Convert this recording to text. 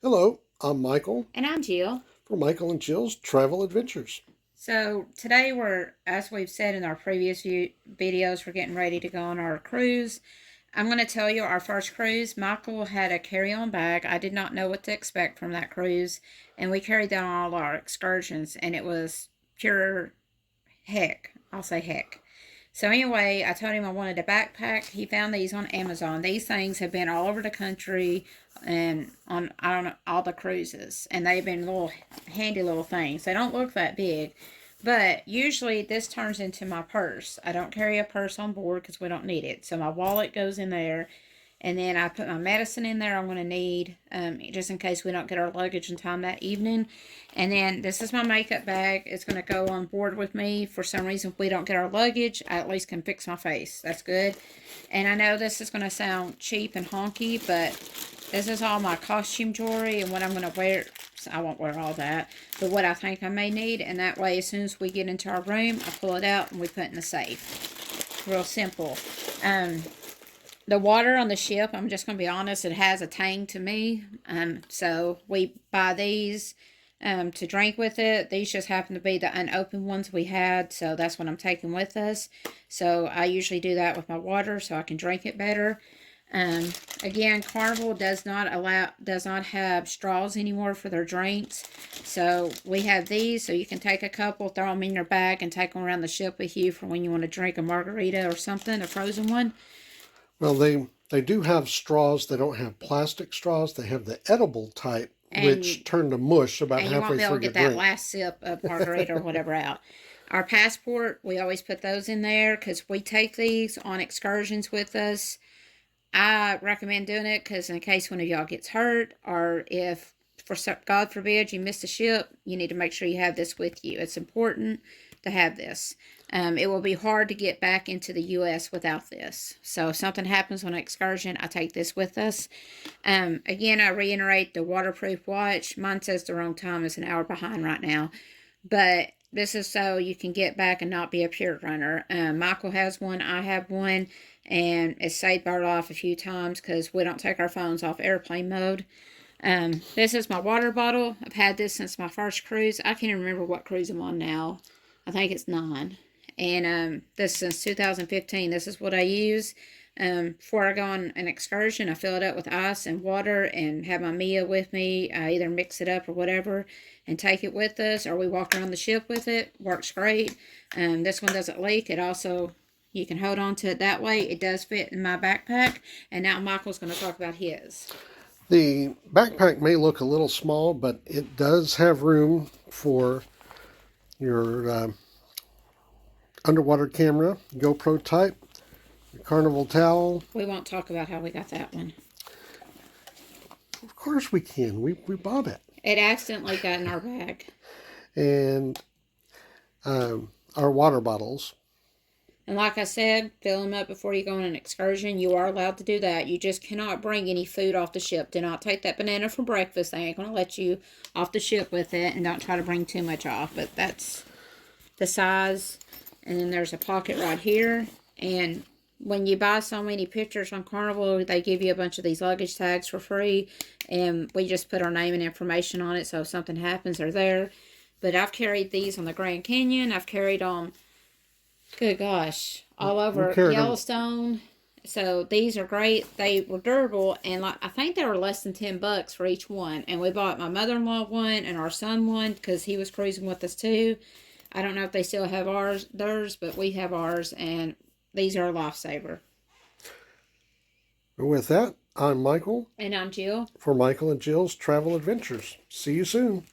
Hello, I'm Michael And I'm Jill. for Michael and Jill's Travel Adventures. So today as we've said in our previous videos, we're getting ready to go on our cruise. I'm going to tell you our first cruise. Michael had a carry-on bag. I did not know what to expect from that cruise, and we carried that on all our excursions, and it was pure heck. I'll say heck. So anyway, I told him I wanted a backpack. He found these on Amazon. These things have been all over the country and on I don't know all the cruises, and they've been little handy little things. They don't look that big, but usually this turns into my purse. I don't carry a purse on board because we don't need it. So my wallet goes in there, and then I put my medicine in there I'm going to need, just in case we don't get our luggage in time that evening. And then this is my makeup bag. It's going to go on board with me. For some reason, if we don't get our luggage, I at least can fix my face. That's good. And I know this is going to sound cheap and honky, but this is all my costume jewelry and what I'm going to wear. I won't wear all that, but what I think I may need. And that way, as soon as we get into our room, I pull it out and we put it in the safe. Real simple. The water on the ship, I'm just going to be honest, it has a tang to me. So we buy these to drink with it. These just happen to be the unopened ones we had, so that's what I'm taking with us. So I usually do that with my water so I can drink it better. Again, Carnival does not have straws anymore for their drinks. So we have these, so you can take a couple, throw them in your bag, and take them around the ship with you for when you want to drink a margarita or something, a frozen one. Well, they do have straws. They don't have plastic straws. They have the edible type, which And turn to mush about and you won't halfway be able through to your get that drink. last sip of margarita or whatever out. Our passport, we always put those in there because we take these on excursions with us. I recommend doing it because in case one of y'all gets hurt, or if, for God forbid, you miss a ship, you need to make sure you have this with you. It's important to have this. It will be hard to get back into the U.S. without this. So if something happens on an excursion, I take this with us. Again, I reiterate the waterproof watch. Mine says the wrong time. It's an hour behind right now. But this is so you can get back and not be a pure runner. Michael has one. I have one. And it's saved our life a few times because we don't take our phones off airplane mode. This is my water bottle. I've had this since my first cruise. I can't even remember what cruise I'm on now. I think it's 9. And this since 2015. This is what I use. Before I go on an excursion, I fill it up with ice and water and have my Mia with me. I either mix it up or whatever and take it with us, or we walk around the ship with it. Works great. This one doesn't leak. It also, you can hold on to it that way. It does fit in my backpack. And now Michael's going to talk about his. The backpack may look a little small, but it does have room for your underwater camera, GoPro type, your Carnival towel. We won't talk about how we got that one. Of course we can. We bought it. It accidentally got in our bag. And our water bottles. And like I said, fill them up before you go on an excursion. You are allowed to do that. You just cannot bring any food off the ship. Do not take that banana for breakfast. They ain't going to let you off the ship with it. And don't try to bring too much off. But that's the size. And then there's a pocket right here. And when you buy so many pictures on Carnival, they give you a bunch of these luggage tags for free. And we just put our name and information on it. So if something happens, they're there. But I've carried these on the Grand Canyon. I've carried on, good gosh, all over Yellowstone. So these are great. They were durable, and like I think they were less than $10 for each one. And we bought my mother-in-law one and our son one because he was cruising with us too. I don't know if they still have theirs, but we have ours, and these are a lifesaver. With that, I'm Michael. And I'm Jill. For Michael and Jill's Travel Adventures. See you soon.